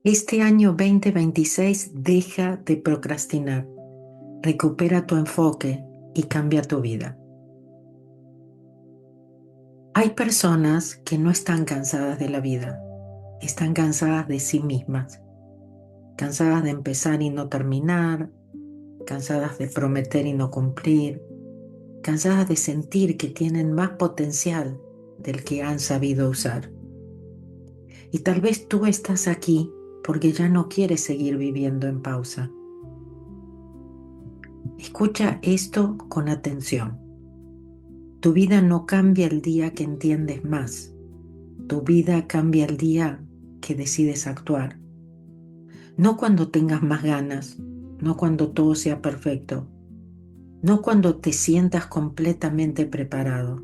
Este año 2026 deja de procrastinar, recupera tu enfoque y cambia tu vida. Hay personas que no están cansadas de la vida, están cansadas de sí mismas, cansadas de empezar y no terminar, cansadas de prometer y no cumplir, cansadas de sentir que tienen más potencial del que han sabido usar. Y tal vez tú estás aquí porque ya no quieres seguir viviendo en pausa. Escucha esto con atención. Tu vida no cambia el día que entiendes más. Tu vida cambia el día que decides actuar. No cuando tengas más ganas, no cuando todo sea perfecto, no cuando te sientas completamente preparado.